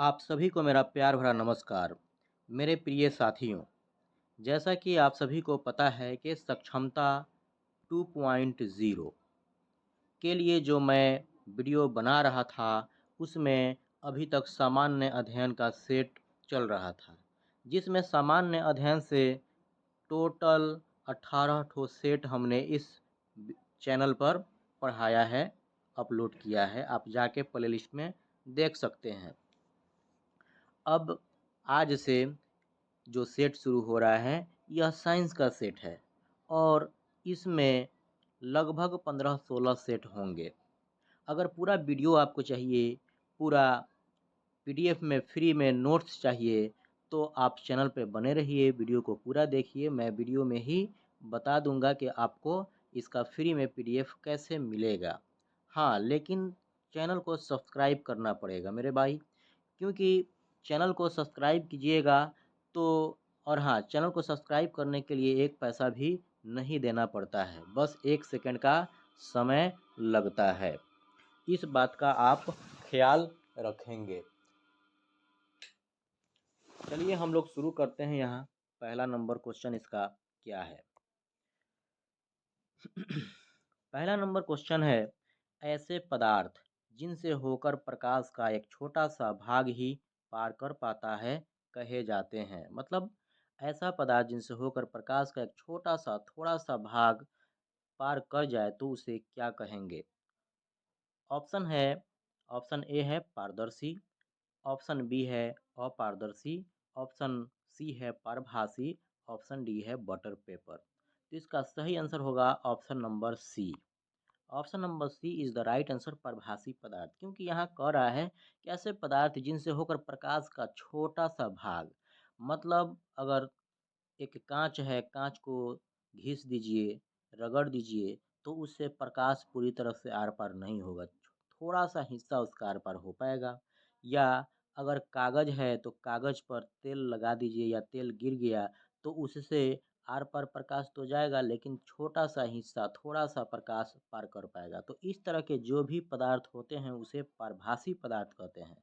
आप सभी को मेरा प्यार भरा नमस्कार। मेरे प्रिय साथियों, जैसा कि आप सभी को पता है कि सक्षमता 2.0 के लिए जो मैं वीडियो बना रहा था, उसमें अभी तक सामान्य अध्ययन का सेट चल रहा था, जिसमें सामान्य अध्ययन से टोटल 18 ठो सेट हमने इस चैनल पर पढ़ाया है, अपलोड किया है। आप जाके प्लेलिस्ट में देख सकते हैं। अब आज से जो सेट शुरू हो रहा है, यह साइंस का सेट है और इसमें लगभग 15-16 सेट होंगे। अगर पूरा वीडियो आपको चाहिए, पूरा पीडीएफ में फ्री में नोट्स चाहिए, तो आप चैनल पे बने रहिए, वीडियो को पूरा देखिए। मैं वीडियो में ही बता दूंगा कि आपको इसका फ्री में पीडीएफ कैसे मिलेगा। हाँ, लेकिन चैनल को सब्सक्राइब करना पड़ेगा मेरे भाई, क्योंकि चैनल को सब्सक्राइब कीजिएगा तो और हाँ, चैनल को सब्सक्राइब करने के लिए एक पैसा भी नहीं देना पड़ता है, बस 1 सेकंड का समय लगता है। इस बात का आप ख्याल रखेंगे। चलिए हम लोग शुरू करते हैं। यहाँ पहला नंबर क्वेश्चन इसका क्या है? पहला नंबर क्वेश्चन है, ऐसे पदार्थ जिनसे होकर प्रकाश का एक छोटा सा भाग ही पार कर पाता है कहे जाते हैं। मतलब ऐसा पदार्थ जिनसे होकर प्रकाश का एक छोटा सा थोड़ा सा भाग पार कर जाए तो उसे क्या कहेंगे? ऑप्शन है, ऑप्शन ए है पारदर्शी, ऑप्शन बी है अपारदर्शी, ऑप्शन सी है पारभासी, ऑप्शन डी है बटर पेपर। तो इसका सही आंसर होगा option number C. Option number C is the right answer, परभासी पदार्थ। क्योंकि यहाँ कह रहा है कि ऐसे पदार्थ जिनसे होकर प्रकाश का छोटा सा भाग, मतलब अगर एक कांच है, कांच को घिस दीजिए, रगड़ दीजिए, तो उससे प्रकाश पूरी तरह से आर पार नहीं होगा, थोड़ा सा हिस्सा उसका आर पार हो पाएगा। या अगर कागज है तो कागज पर तेल लगा दीजिए या तेल गिर गया तो उससे आर पार प्रकाश तो जाएगा, लेकिन छोटा सा हिस्सा थोड़ा सा प्रकाश पार कर पाएगा। तो इस तरह के जो भी पदार्थ होते हैं उसे पारभासी पदार्थ कहते हैं।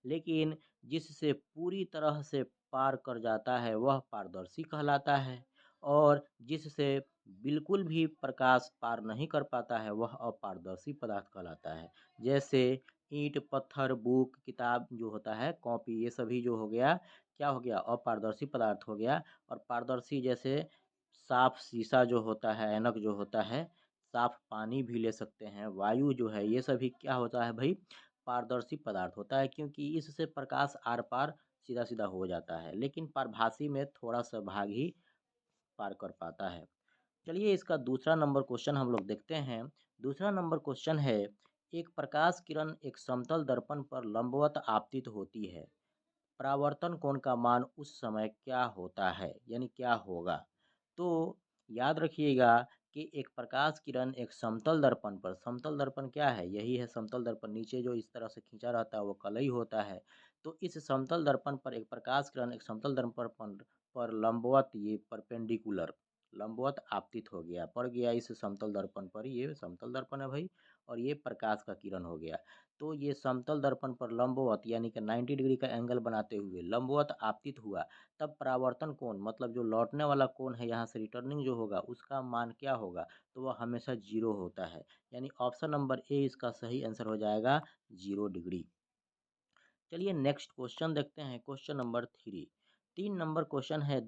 लेकिन जिससे पूरी तरह से पार कर जाता है वह पारदर्शी कहलाता है, और जिससे बिल्कुल भी प्रकाश पार नहीं कर पाता है वह अपारदर्शी पदार्थ कहलाता है। जैसे ईंट, पत्थर, बुक, किताब जो होता है, कॉपी, ये सभी जो हो गया, क्या हो गया? अपारदर्शी पदार्थ हो गया। और पारदर्शी जैसे साफ शीशा जो होता है, ऐनक जो होता है, साफ पानी भी ले सकते हैं, वायु जो है, ये सभी क्या होता है भाई? पारदर्शी पदार्थ होता है, क्योंकि इससे प्रकाश आर पार सीधा सीधा हो जाता है, लेकिन पारभासी में थोड़ा सा भाग ही पार कर पाता है। चलिए इसका दूसरा नंबर क्वेश्चन हम लोग देखते हैं। दूसरा नंबर क्वेश्चन है, एक प्रकाश किरण एक समतल दर्पण पर लंबवत आपतित होती है, परावर्तन कोण का मान उस समय क्या होता है, यानी क्या होगा? तो याद रखिएगा कि एक प्रकाश किरण एक समतल दर्पण पर, समतल दर्पण क्या है? यही है समतल दर्पण, नीचे जो इस तरह से खींचा रहता है वो कलई होता है। तो इस समतल दर्पण पर एक प्रकाश किरण एक समतल दर्पण पर लंबवत, ये परपेंडिकुलर, लंबवत आपतित हो गया, पड़ गया इस समतल दर्पण पर। ये समतल दर्पण है भाई, और ये प्रकाश का किरण हो गया। तो ये समतल दर्पण पर लंबवत यानी कि 90 डिग्री का एंगल बनाते हुए लंबवत आपतित हुआ, तब परावर्तन कोण, मतलब जो लौटने वाला कोण है, यहाँ से रिटर्निंग जो होगा, उसका मान क्या होगा? तो वह हमेशा 0 होता है। यानी ऑप्शन नंबर ए इसका सही आंसर हो जाएगा 0 डिग्री। चलिए नेक्स्ट क्वेश्चन देखते हैं, क्वेश्चन नंबर 3। 3 नंबर क्वेश्चन है,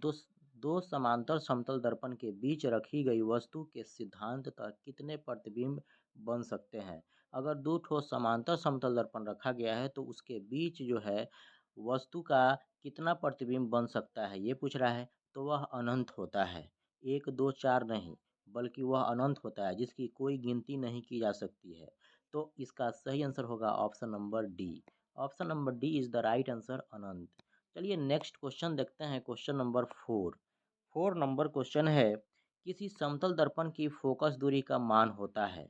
दो समांतर समतल दर्पण के बीच रखी गई वस्तु के सिद्धांततः कितने प्रतिबिंब बन सकते हैं? अगर दो ठो समांतर समतल दर्पण रखा गया है तो उसके बीच जो है वस्तु का कितना प्रतिबिंब बन सकता है, ये पूछ रहा है। तो वह अनंत होता है, 1 2 4 नहीं, बल्कि वह अनंत होता है जिसकी कोई गिनती नहीं की जा सकती है। तो इसका सही आंसर होगा option number D. Option number D is the right answer, अनंत। चलिए नेक्स्ट क्वेश्चन देखते हैं, क्वेश्चन नंबर 4। 4 नंबर क्वेश्चन है, किसी समतल दर्पण की फोकस दूरी का मान होता है।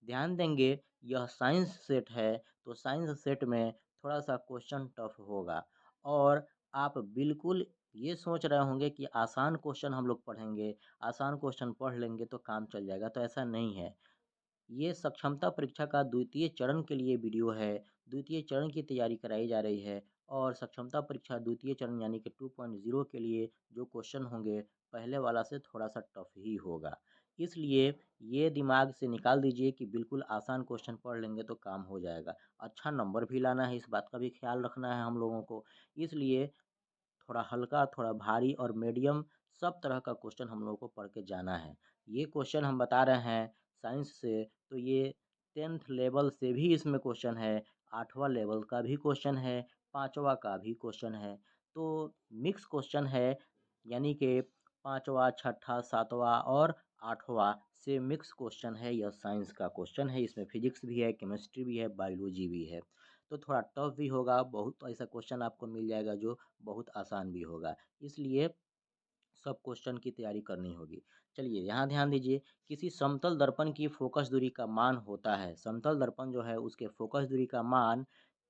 ध्यान देंगे, यह साइंस सेट है, तो साइंस सेट में थोड़ा सा क्वेश्चन टफ होगा। और आप बिल्कुल ये सोच रहे होंगे कि आसान क्वेश्चन हम लोग पढ़ेंगे, आसान क्वेश्चन पढ़ लेंगे तो काम चल जाएगा, तो ऐसा नहीं है। ये सक्षमता परीक्षा का द्वितीय चरण के लिए वीडियो है, द्वितीय चरण की तैयारी कराई जा रही है, और सक्षमता परीक्षा द्वितीय चरण यानी कि 2.0 के लिए जो क्वेश्चन होंगे पहले वाला से थोड़ा-सा टफ ही होगा। इसलिए ये दिमाग से निकाल दीजिए कि बिल्कुल आसान क्वेश्चन पढ़ लेंगे तो काम हो जाएगा। अच्छा नंबर भी लाना है, इस बात का भी ख़्याल रखना है हम लोगों को। इसलिए थोड़ा हल्का, थोड़ा भारी और मीडियम सब तरह का क्वेश्चन हम लोगों को पढ़ के जाना है। ये क्वेश्चन हम बता रहे हैं साइंस से, तो ये 10th लेवल से भी इसमें क्वेश्चन है, 8वाँ लेवल का भी क्वेश्चन है, 5वाँ का भी क्वेश्चन है। तो मिक्स क्वेश्चन है, यानी कि 5वाँ, 6ठा, 7वाँ और 8वाँ से मिक्स क्वेश्चन है। यह साइंस का क्वेश्चन है, इसमें फिजिक्स भी है, केमिस्ट्री भी है, बायोलॉजी भी है। तो थोड़ा टफ भी होगा, बहुत ऐसा क्वेश्चन आपको मिल जाएगा जो बहुत आसान भी होगा। इसलिए सब क्वेश्चन की तैयारी करनी होगी। चलिए यहाँ ध्यान दीजिए, किसी समतल दर्पण की फ़ोकस दूरी का मान होता है। समतल दर्पण जो है उसके फ़ोकस दूरी का मान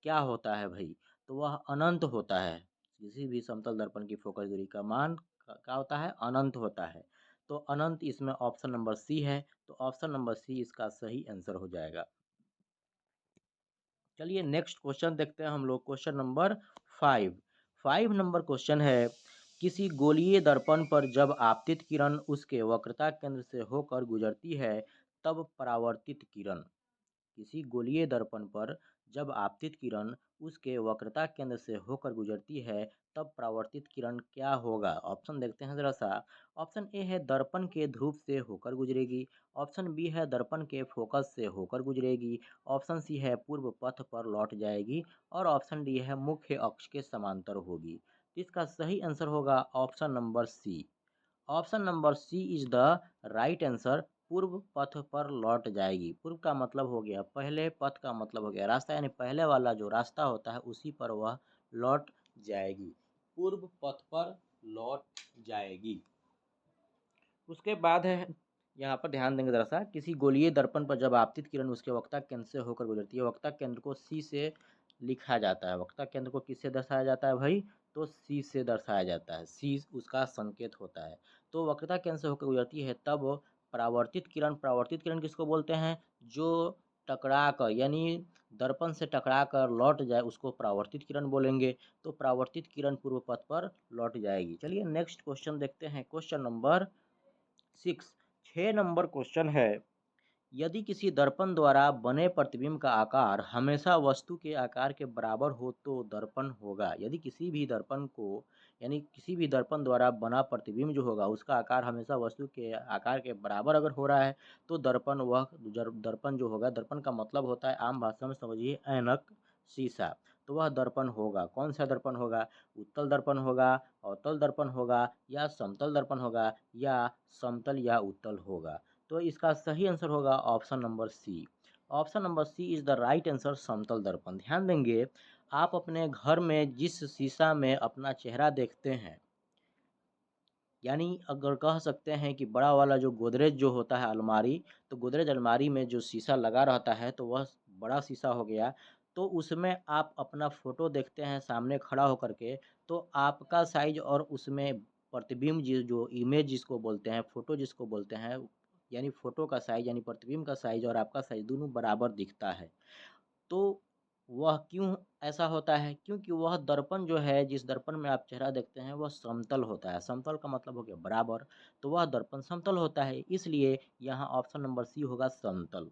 क्या होता है भई? तो वह अनंत होता है। किसी भी समतल दर्पण की फ़ोकस दूरी का मान क्या होता है? अनंत होता है। तो अनंत इसमें ऑप्शन नंबर सी है, तो ऑप्शन नंबर सी इसका सही आंसर हो जाएगा। चलिए नेक्स्ट क्वेश्चन देखते हैं हम लोग, क्वेश्चन नंबर 5। 5 नंबर क्वेश्चन है, किसी गोलीय दर्पण पर जब आपतित किरण उसके वक्रता केंद्र से होकर गुजरती है तब परावर्तित किरण, किसी गोलीय दर्पण पर जब आपतित किरण उसके वक्रता केंद्र से होकर गुजरती है तब परावर्तित किरण क्या होगा? ऑप्शन देखते हैं ज़रा सा। ऑप्शन ए है दर्पण के ध्रुव से होकर गुजरेगी। ऑप्शन बी है दर्पण के फोकस से होकर गुजरेगी। ऑप्शन सी है पूर्व पथ पर लौट जाएगी और ऑप्शन डी है मुख्य अक्ष के समांतर होगी। तो इसका सही आंसर होगा option number C. Option number C is the right answer. पूर्व पथ पर लौट जाएगी। पूर्व का मतलब हो गया पहले, पथ का मतलब हो गया रास्ता, यानी पहले वाला जो रास्ता होता है उसी पर वह लौट जाएगी। पूर्व पथ पर लौट जाएगी। उसके बाद है, यहाँ पर ध्यान देंगे ज़रा सा, किसी गोलीय दर्पण पर जब आपतित किरण उसके वक्ता केंद्र से होकर गुजरती है, वक्ता केंद्र को सी से लिखा जाता है। वक्ता केंद्र को किससे दर्शाया जाता है भाई? तो सी से दर्शाया जाता है। सी उसका संकेत होता है। तो वक्रता केंद्र से होकर गुजरती है तब परावर्तित किरण, परावर्तित किरण किसको बोलते हैं? जो टकरा कर, यानी दर्पण से टकरा कर लौट जाए उसको परावर्तित किरण बोलेंगे। तो परावर्तित किरण पूर्व पथ पर लौट जाएगी। चलिए नेक्स्ट क्वेश्चन देखते हैं, क्वेश्चन नंबर 6। 6 नंबर क्वेश्चन है, यदि किसी दर्पण द्वारा बने प्रतिबिंब का आकार हमेशा वस्तु के आकार के बराबर हो तो दर्पण होगा। यदि किसी भी दर्पण को, यानी किसी भी दर्पण द्वारा बना प्रतिबिंब जो होगा उसका आकार हमेशा वस्तु के आकार के बराबर अगर हो रहा है तो दर्पण, वह दर्पण जो होगा, दर्पण का मतलब होता है आम भाषा में समझिए ऐनक, शीशा। तो वह दर्पण होगा। कौन सा दर्पण होगा? उत्तल दर्पण होगा, अवतल दर्पण होगा, या समतल दर्पण होगा, या समतल या उत्तल होगा। तो इसका सही आंसर होगा option number C. Option number C is the right answer, समतल दर्पण। ध्यान देंगे, आप अपने घर में जिस शीशा में अपना चेहरा देखते हैं, यानी अगर कह सकते हैं कि बड़ा वाला जो गोदरेज जो होता है अलमारी, तो गोदरेज अलमारी में जो शीशा लगा रहता है तो वह बड़ा शीशा हो गया। तो उसमें आप अपना फ़ोटो देखते हैं सामने खड़ा होकर के, तो आपका साइज़ और उसमें प्रतिबिंब जो इमेज जिसको बोलते हैं, फ़ोटो जिसको बोलते हैं, यानी फ़ोटो का साइज़ यानी प्रतिबिंब का साइज़ और आपका साइज़ दोनों बराबर दिखता है। तो वह क्यों ऐसा होता है? क्योंकि वह दर्पण जो है, जिस दर्पण में आप चेहरा देखते हैं, वह समतल होता है। समतल का मतलब हो गया बराबर, तो वह दर्पण समतल होता है, इसलिए यहाँ ऑप्शन नंबर सी होगा समतल।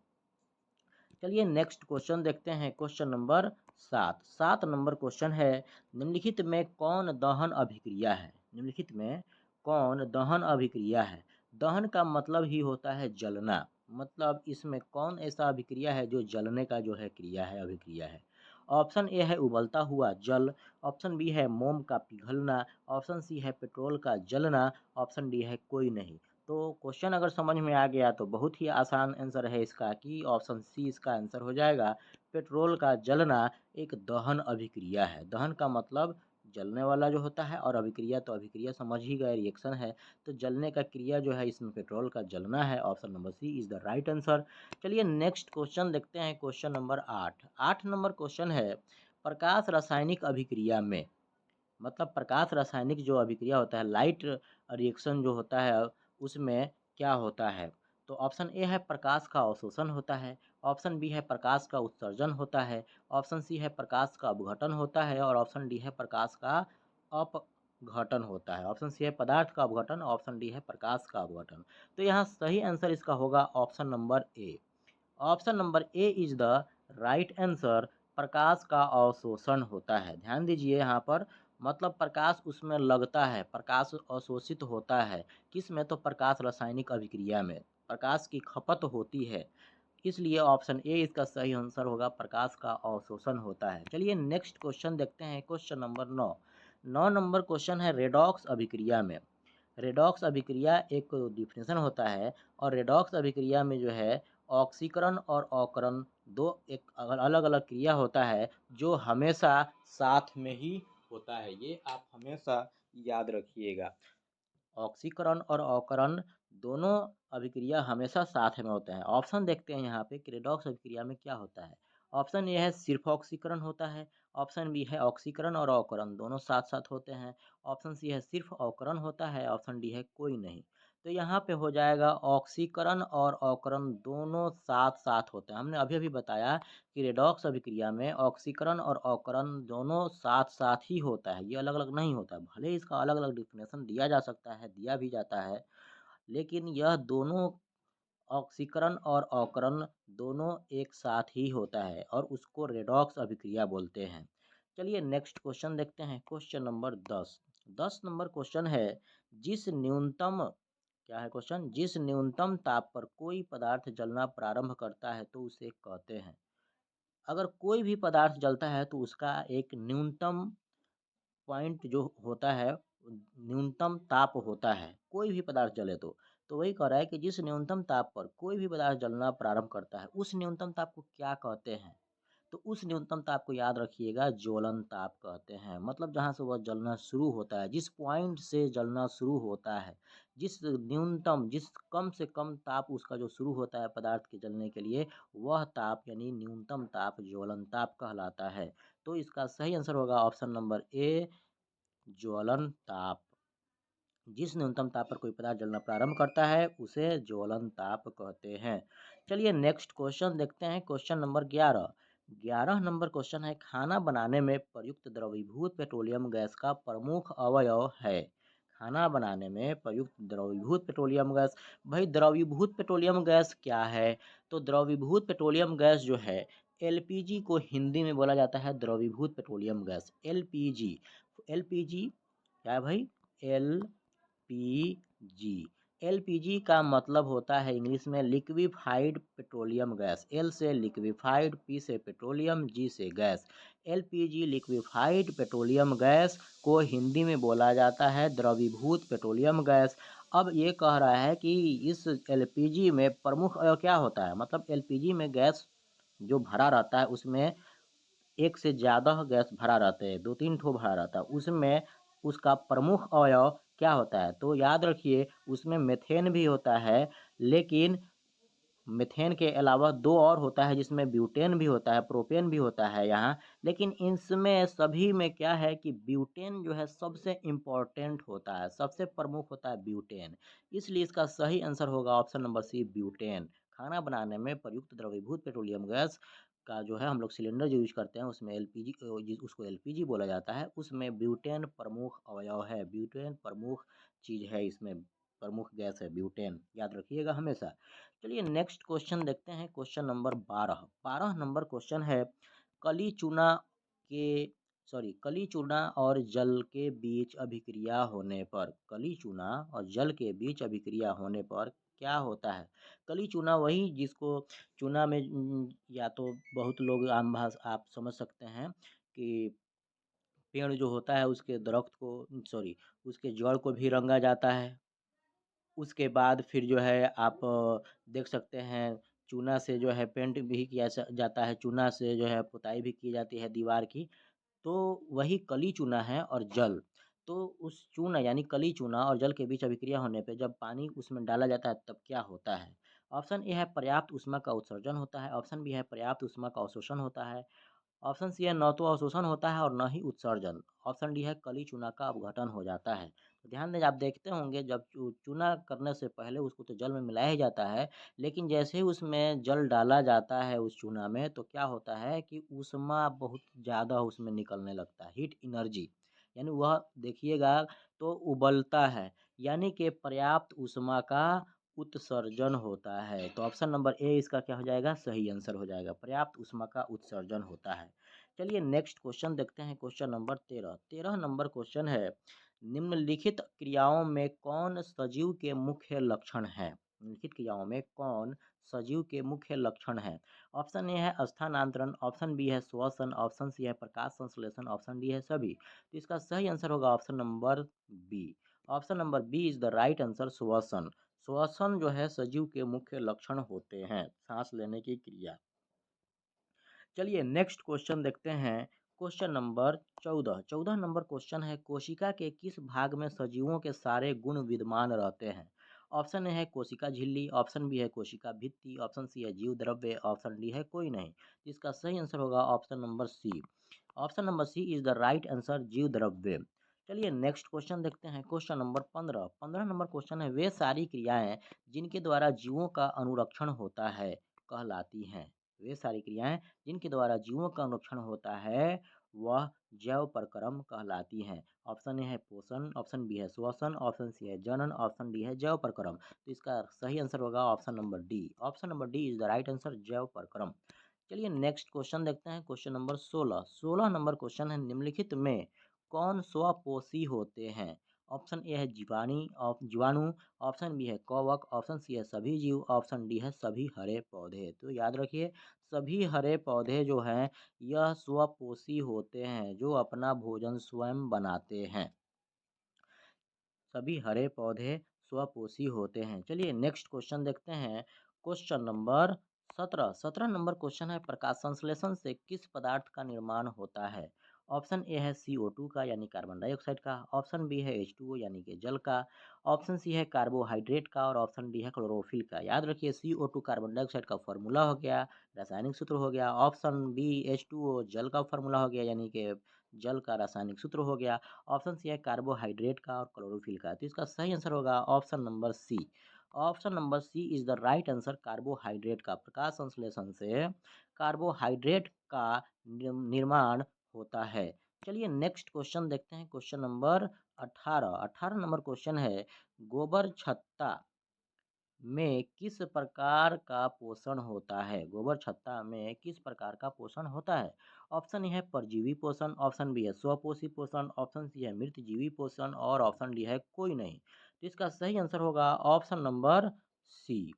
चलिए नेक्स्ट क्वेश्चन देखते हैं, क्वेश्चन नंबर 7। 7 नंबर क्वेश्चन है, निम्नलिखित में कौन दहन अभिक्रिया है? निम्नलिखित में कौन दहन अभिक्रिया है? दहन का मतलब ही होता है जलना, मतलब इसमें कौन ऐसा अभिक्रिया है जो जलने का जो है क्रिया है, अभिक्रिया है? ऑप्शन ए है उबलता हुआ जल, ऑप्शन बी है मोम का पिघलना, ऑप्शन सी है पेट्रोल का जलना, ऑप्शन डी है कोई नहीं। तो क्वेश्चन अगर समझ में आ गया तो बहुत ही आसान आंसर है इसका कि ऑप्शन सी इसका आंसर हो जाएगा। पेट्रोल का जलना एक दहन अभिक्रिया है। दहन का मतलब जलने वाला जो होता है, और अभिक्रिया तो अभिक्रिया समझ ही गए, रिएक्शन है। तो जलने का क्रिया जो है इसमें पेट्रोल का जलना है। Option number C is the right answer. चलिए नेक्स्ट क्वेश्चन देखते हैं, क्वेश्चन नंबर 8। 8 नंबर क्वेश्चन है, प्रकाश रासायनिक अभिक्रिया में, मतलब प्रकाश रासायनिक जो अभिक्रिया होता है, लाइट रिएक्शन जो होता है, उसमें क्या होता है? तो ऑप्शन ए है प्रकाश का अवशोषण होता है, ऑप्शन बी है प्रकाश का उत्सर्जन होता है, ऑप्शन सी है प्रकाश का अपघटन होता है और ऑप्शन डी है प्रकाश का अपघटन होता है। ऑप्शन सी है पदार्थ का अपघटन, ऑप्शन डी है प्रकाश का अपघटन। तो यहाँ सही आंसर इसका होगा option number A. Option number A is the right answer. प्रकाश का अवशोषण होता है। ध्यान दीजिए यहाँ पर, मतलब प्रकाश उसमें लगता है, प्रकाश अवशोषित होता है। किस में? तो प्रकाश रासायनिक अभिक्रिया में प्रकाश की खपत होती है, इसलिए ऑप्शन ए इसका सही आंसर होगा, प्रकाश का अवशोषण होता है। चलिए नेक्स्ट क्वेश्चन देखते हैं, क्वेश्चन नंबर 9। 9 नंबर क्वेश्चन है रेडॉक्स अभिक्रिया में। रेडॉक्स अभिक्रिया एक डिफिनेशन होता है और रेडॉक्स अभिक्रिया में जो है ऑक्सीकरण और अवकरण दो एक अलग अलग क्रिया होता है जो हमेशा साथ में ही होता है। ये आप हमेशा याद रखिएगा। ऑक्सीकरण और अवकरण दोनों अभिक्रिया हमेशा साथ में होते हैं। ऑप्शन देखते हैं यहाँ पे कि रेडॉक्स अभिक्रिया में क्या होता है। ऑप्शन ए है सिर्फ ऑक्सीकरण होता है, ऑप्शन बी है ऑक्सीकरण और अवकरण दोनों साथ साथ होते हैं, ऑप्शन सी है सिर्फ अवकरण होता है, ऑप्शन डी है कोई नहीं। तो यहाँ पे हो जाएगा ऑक्सीकरण और अवकरण दोनों साथ साथ होते हैं। हमने अभी अभी बताया कि रेडॉक्स अभिक्रिया में ऑक्सीकरण और अवकरण दोनों साथ साथ ही होता है, ये अलग अलग नहीं होता है। भले इसका अलग अलग डिफिनेशन दिया जा सकता है, दिया भी जाता है, लेकिन यह दोनों ऑक्सीकरण और अवकरण दोनों एक साथ ही होता है और उसको रेडॉक्स अभिक्रिया बोलते हैं। चलिए नेक्स्ट क्वेश्चन देखते हैं, क्वेश्चन नंबर 10। 10 नंबर क्वेश्चन है, जिस न्यूनतम क्या है क्वेश्चन, जिस न्यूनतम ताप पर कोई पदार्थ जलना प्रारंभ करता है तो उसे कहते हैं। अगर कोई भी पदार्थ जलता है तो उसका एक न्यूनतम पॉइंट जो होता है, न्यूनतम ताप होता है, कोई भी पदार्थ जले तो वही कह रहा है कि जिस न्यूनतम ताप पर कोई भी पदार्थ जलना प्रारंभ करता है उस न्यूनतम ताप को क्या कहते हैं। तो उस न्यूनतम ताप को याद रखिएगा, ज्वलन ताप कहते हैं। मतलब जहाँ से वह जलना शुरू होता है, जिस पॉइंट से जलना शुरू होता है, जिस न्यूनतम, जिस कम से कम ताप उसका जो शुरू होता है पदार्थ के जलने के लिए, वह ताप यानी न्यूनतम ताप ज्वलन ताप कहलाता है। तो इसका सही आंसर होगा ऑप्शन नंबर ए, ज्वलन ताप। जिस न्यूनतम ताप पर कोई पदार्थ जलना प्रारंभ करता है उसे ज्वलन ताप कहते हैं। चलिए नेक्स्ट क्वेश्चन देखते हैं, क्वेश्चन नंबर 11। 11 नंबर क्वेश्चन है, खाना बनाने में प्रयुक्त द्रवीभूत पेट्रोलियम गैस का प्रमुख अवयव है। खाना बनाने में प्रयुक्त द्रवीभूत पेट्रोलियम गैस। भाई द्रवीभूत पेट्रोलियम गैस क्या है? तो द्रवीभूत पेट्रोलियम गैस जो है, एलपीजी को हिंदी में बोला जाता है द्रवीभूत पेट्रोलियम गैस, एलपीजी। एलपीजी क्या है भाई? L PG. एलपीजी का मतलब होता है इंग्लिश में लिक्विफाइड पेट्रोलियम गैस। एल से लिक्विफाइड, पी से पेट्रोलियम, जी से gas. LPG liquefied petroleum gas को हिंदी में बोला जाता है द्रवीभूत पेट्रोलियम गैस। अब ये कह रहा है कि इस एलपीजी में प्रमुख अवयव क्या होता है, मतलब एलपीजी में गैस जो भरा रहता है उसमें एक से ज़्यादा गैस भरा रहता है, 2-3 ठो भरा रहता है, उसमें उसका प्रमुख अवयव क्या होता है? तो याद रखिए उसमें मीथेन भी होता है, लेकिन मीथेन के अलावा 2 और होता है जिसमें ब्यूटेन भी होता है, प्रोपेन भी होता है यहाँ। लेकिन इसमें सभी में क्या है कि ब्यूटेन जो है सबसे इम्पोर्टेंट होता है, सबसे प्रमुख होता है ब्यूटेन। इसलिए इसका सही आंसर होगा ऑप्शन नंबर सी, ब्यूटेन। खाना बनाने में प्रयुक्त द्रवीभूत पेट्रोलियम गैस का जो है हम लोग सिलेंडर जो यूज़ करते हैं उसमें एलपीजी, उसको एलपीजी बोला जाता है, उसमें ब्यूटेन प्रमुख अवयव है, ब्यूटेन प्रमुख चीज़ है, इसमें प्रमुख गैस है ब्यूटेन, याद रखिएगा हमेशा। चलिए नेक्स्ट क्वेश्चन देखते हैं, क्वेश्चन नंबर 12। 12 नंबर क्वेश्चन है, कली चूना के कली चूना और जल के बीच अभिक्रिया होने पर, कली चूना और जल के बीच अभिक्रिया होने पर क्या होता है? कली चूना वही जिसको चूना में या तो बहुत लोग आम भाषा आप समझ सकते हैं कि पेड़ जो होता है उसके दरख्त को उसके जड़ को भी रंगा जाता है। उसके बाद फिर जो है आप देख सकते हैं चूना से जो है पेंट भी किया जाता है, चूना से जो है पुताई भी की जाती है दीवार की। तो वही कली चूना है और जल। तो उस चूना यानी कली चूना और जल के बीच अभिक्रिया होने पे जब पानी उसमें डाला जाता है तब क्या होता है? ऑप्शन ए है पर्याप्त ऊष्मा का उत्सर्जन होता है, ऑप्शन बी है पर्याप्त ऊष्मा का अवशोषण होता है, ऑप्शन सी है न तो अवशोषण होता है और न ही उत्सर्जन। ऑप्शन डी है कली चूना का अपघटन हो जाता है। तो ध्यान दें, आप देखते होंगे जब चूना करने से पहले उसको तो जल में मिलाया ही जाता है, लेकिन जैसे ही उसमें जल डाला जाता है उस चूना में, तो क्या होता है कि ऊष्मा बहुत ज़्यादा उसमें निकलने लगता है, हीट एनर्जी, यानी वह देखिएगा तो उबलता है, यानी कि पर्याप्त ऊष्मा का उत्सर्जन होता है। तो ऑप्शन नंबर ए इसका क्या हो जाएगा, सही आंसर हो जाएगा, पर्याप्त ऊष्मा का उत्सर्जन होता है। चलिए नेक्स्ट क्वेश्चन देखते हैं, क्वेश्चन नंबर 13। 13 नंबर क्वेश्चन है, निम्नलिखित क्रियाओं में कौन सजीव के मुख्य लक्षण है? निम्नलिखित क्रियाओं में कौन सजीव के मुख्य लक्षण है? ऑप्शन ए है स्थानांतरण, ऑप्शन बी है श्वसन, ऑप्शन सी है प्रकाश संश्लेषण, ऑप्शन डी है सभी। तो इसका सही आंसर होगा option number B. Option number B is the right answer, श्वसन। श्वसन जो है सजीव के मुख्य लक्षण होते हैं, सांस लेने की क्रिया। चलिए नेक्स्ट क्वेश्चन देखते हैं, क्वेश्चन नंबर 14। 14 नंबर क्वेश्चन है, कोशिका के किस भाग में सजीवों के सारे गुण विद्यमान रहते हैं? ऑप्शन ए है कोशिका झिल्ली, ऑप्शन बी है कोशिका भित्ति, ऑप्शन सी है जीव द्रव्य, ऑप्शन डी है कोई नहीं। इसका सही आंसर होगा option number C. Option number C is the right answer, जीव द्रव्य। चलिए नेक्स्ट क्वेश्चन देखते हैं, क्वेश्चन नंबर 15। 15 नंबर क्वेश्चन है, वे सारी क्रियाएं जिनके द्वारा जीवों का अनुरक्षण होता है कहलाती हैं? वे सारी क्रियाएं जिनके द्वारा जीवों का अनुरक्षण होता है वह जैव प्रक्रम कहलाती हैं। ऑप्शन ए है पोषण, ऑप्शन बी है श्वसन, ऑप्शन सी है जनन, ऑप्शन डी है जैव प्रक्रम। तो इसका सही आंसर होगा option number D. Option number D is the right answer, जैव प्रक्रम। चलिए नेक्स्ट क्वेश्चन देखते हैं, क्वेश्चन नंबर 16। 16 नंबर क्वेश्चन है, निम्नलिखित में कौन स्वपोषी होते हैं? ऑप्शन ए है जीवाणु, ऑप्शन बी है कवक, ऑप्शन सी है सभी जीव, ऑप्शन डी है सभी हरे पौधे। तो याद रखिए, सभी हरे पौधे जो हैं यह स्वपोषी होते हैं, जो अपना भोजन स्वयं बनाते हैं। सभी हरे पौधे स्वपोषी होते हैं। चलिए नेक्स्ट क्वेश्चन देखते हैं, क्वेश्चन नंबर 17। 17 नंबर क्वेश्चन है, प्रकाश संश्लेषण से किस पदार्थ का निर्माण होता है? ऑप्शन ए है CO2 का यानी कार्बन डाइऑक्साइड का, ऑप्शन बी है H2O यानी कि जल का, ऑप्शन सी है कार्बोहाइड्रेट का और ऑप्शन डी है क्लोरोफिल का। याद रखिए CO2 कार्बन डाइऑक्साइड का फॉर्मूला हो गया, रासायनिक सूत्र हो गया, ऑप्शन बी H2O जल का फॉर्मूला हो गया यानी कि जल का रासायनिक सूत्र हो गया, ऑप्शन सी है कार्बोहाइड्रेट का और क्लोरोफिल का। तो इसका सही आंसर होगा option number C. Option number C is the right answer, carbohydrate का। प्रकाश संश्लेषण से कार्बोहाइड्रेट का निर्माण होता है। चलिए नेक्स्ट क्वेश्चन देखते हैं, क्वेश्चन नंबर 18। 18 नंबर क्वेश्चन है, गोबर छत्ता में किस प्रकार का पोषण होता है? गोबर छत्ता में किस प्रकार का पोषण होता है? ऑप्शन ए है परजीवी पोषण, ऑप्शन बी है स्वपोषी पोषण, ऑप्शन सी है मृतजीवी पोषण और ऑप्शन डी है कोई नहीं। तो इसका सही आंसर होगा option number C.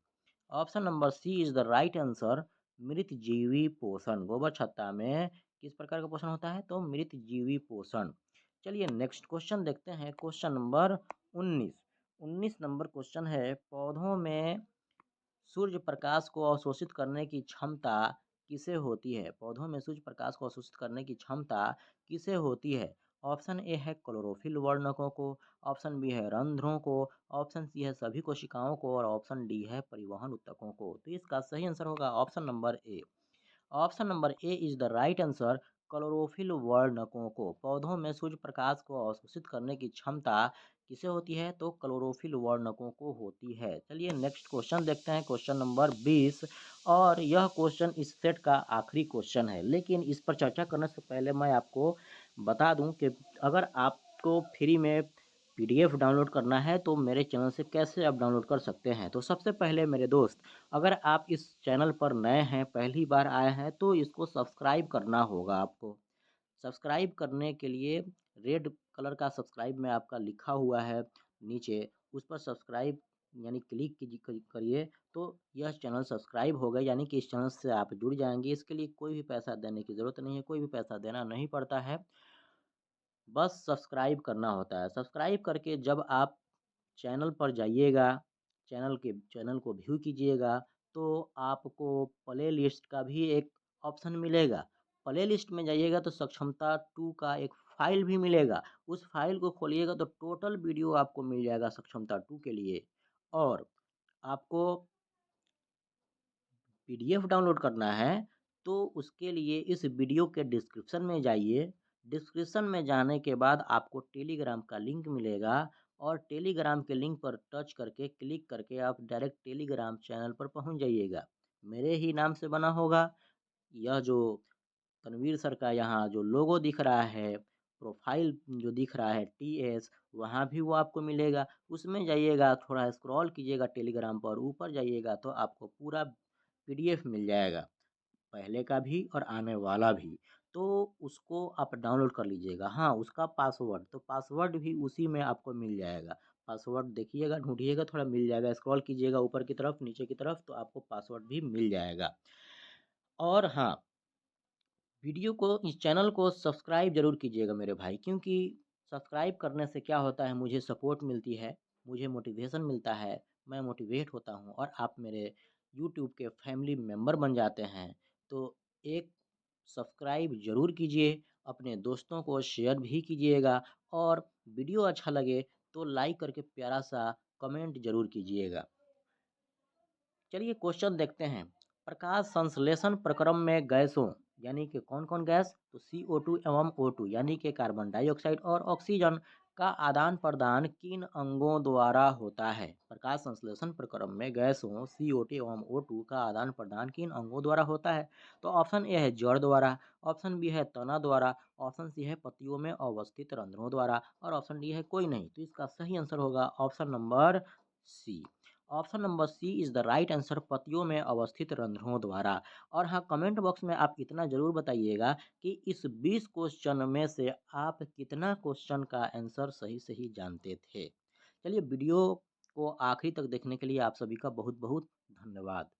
Option number C is the right answer, मृतजीवी पोषण। गोबर छत्ता में किस प्रकार का पोषण होता है? तो मृतजीवी पोषण। चलिए नेक्स्ट क्वेश्चन देखते हैं, क्वेश्चन नंबर 19। 19 नंबर क्वेश्चन है, पौधों में सूर्य प्रकाश को अवशोषित करने की क्षमता किसे होती है? पौधों में सूर्य प्रकाश को अवशोषित करने की क्षमता किसे होती है? ऑप्शन ए है क्लोरोफिल वर्णकों को, ऑप्शन बी है रंध्रों को, ऑप्शन सी है सभी कोशिकाओं को और ऑप्शन डी है परिवहन ऊतकों को। तो इसका सही आंसर होगा option number A. Option number A is the right answer, chlorophyll वर्णकों को। पौधों में सूर्य प्रकाश को अवशोषित करने की क्षमता किसे होती है? तो क्लोरोफिल वर्णकों को होती है। चलिए नेक्स्ट क्वेश्चन देखते हैं, क्वेश्चन नंबर 20। और यह क्वेश्चन इस सेट का आखिरी क्वेश्चन है, लेकिन इस पर चर्चा करने से पहले मैं आपको बता दूं कि अगर आपको फ्री में PDF डाउनलोड करना है तो मेरे चैनल से कैसे आप डाउनलोड कर सकते हैं। तो सबसे पहले मेरे दोस्त, अगर आप इस चैनल पर नए हैं, पहली बार आए हैं, तो इसको सब्सक्राइब करना होगा आपको। सब्सक्राइब करने के लिए रेड कलर का सब्सक्राइब में आपका लिखा हुआ है नीचे, उस पर सब्सक्राइब यानी क्लिक करिए, तो यह चैनल सब्सक्राइब होगा, यानी कि इस चैनल से आप जुड़ जाएंगे। इसके लिए कोई भी पैसा देने की ज़रूरत नहीं है, कोई भी पैसा देना नहीं पड़ता है, बस सब्सक्राइब करना होता है। सब्सक्राइब करके जब आप चैनल पर जाइएगा, चैनल को व्यू कीजिएगा, तो आपको प्ले लिस्ट का भी एक ऑप्शन मिलेगा। प्ले लिस्ट में जाइएगा तो सक्षमता 2 का एक फ़ाइल भी मिलेगा। उस फ़ाइल को खोलिएगा तो टोटल वीडियो आपको मिल जाएगा सक्षमता 2 के लिए। और आपको PDF डाउनलोड करना है, तो उसके लिए इस वीडियो के डिस्क्रिप्शन में जाइए। डिस्क्रिप्शन में जाने के बाद आपको टेलीग्राम का लिंक मिलेगा और टेलीग्राम के लिंक पर टच करके क्लिक करके आप डायरेक्ट टेलीग्राम चैनल पर पहुँच जाइएगा। मेरे ही नाम से बना होगा। यह जो तनवीर सर का यहाँ जो लोगो दिख रहा है, प्रोफ़ाइल जो दिख रहा है टीएस, वहाँ भी वो आपको मिलेगा। उसमें जाइएगा, थोड़ा स्क्रॉल कीजिएगा टेलीग्राम पर, ऊपर जाइएगा तो आपको पूरा पीडीएफ मिल जाएगा, पहले का भी और आने वाला भी। तो उसको आप डाउनलोड कर लीजिएगा। हाँ, उसका पासवर्ड, तो पासवर्ड भी उसी में आपको मिल जाएगा। पासवर्ड देखिएगा, ढूँढिएगा, थोड़ा मिल जाएगा, स्क्रॉल कीजिएगा ऊपर की तरफ, नीचे की तरफ, तो आपको पासवर्ड भी मिल जाएगा। और हाँ, वीडियो को इस चैनल को सब्सक्राइब ज़रूर कीजिएगा मेरे भाई, क्योंकि सब्सक्राइब करने से क्या होता है, मुझे सपोर्ट मिलती है, मुझे मोटिवेशन मिलता है, मैं मोटिवेट होता हूँ और आप मेरे यूट्यूब के फैमिली मेंबर बन जाते हैं। तो एक सब्सक्राइब ज़रूर कीजिए, अपने दोस्तों को शेयर भी कीजिएगा और वीडियो अच्छा लगे तो लाइक करके प्यारा-सा कमेंट ज़रूर कीजिएगा। चलिए क्वेश्चन देखते हैं। प्रकाश संश्लेषण प्रक्रम में गैसों यानी कि कौन-कौन गैस? तो CO2 एवं O2 यानी कि कार्बन डाइऑक्साइड और ऑक्सीजन का आदान-प्रदान किन अंगों द्वारा होता है? प्रकाश संश्लेषण प्रक्रम में गैसों CO2 एवं O2 का आदान-प्रदान किन अंगों द्वारा होता है? तो ऑप्शन ए है जड़ द्वारा, ऑप्शन बी है तना द्वारा, ऑप्शन सी है पत्तियों में अवस्थित रंध्रों द्वारा और ऑप्शन डी है कोई नहीं। तो इसका सही आंसर होगा option number C. Option number C is the right answer, पत्तियों में अवस्थित रंध्रों द्वारा। और हाँ, कमेंट बॉक्स में आप इतना ज़रूर बताइएगा कि इस 20 क्वेश्चन में से आप कितना क्वेश्चन का आंसर सही-सही जानते थे। चलिए वीडियो को आखिरी तक देखने के लिए आप सभी का बहुत-बहुत धन्यवाद।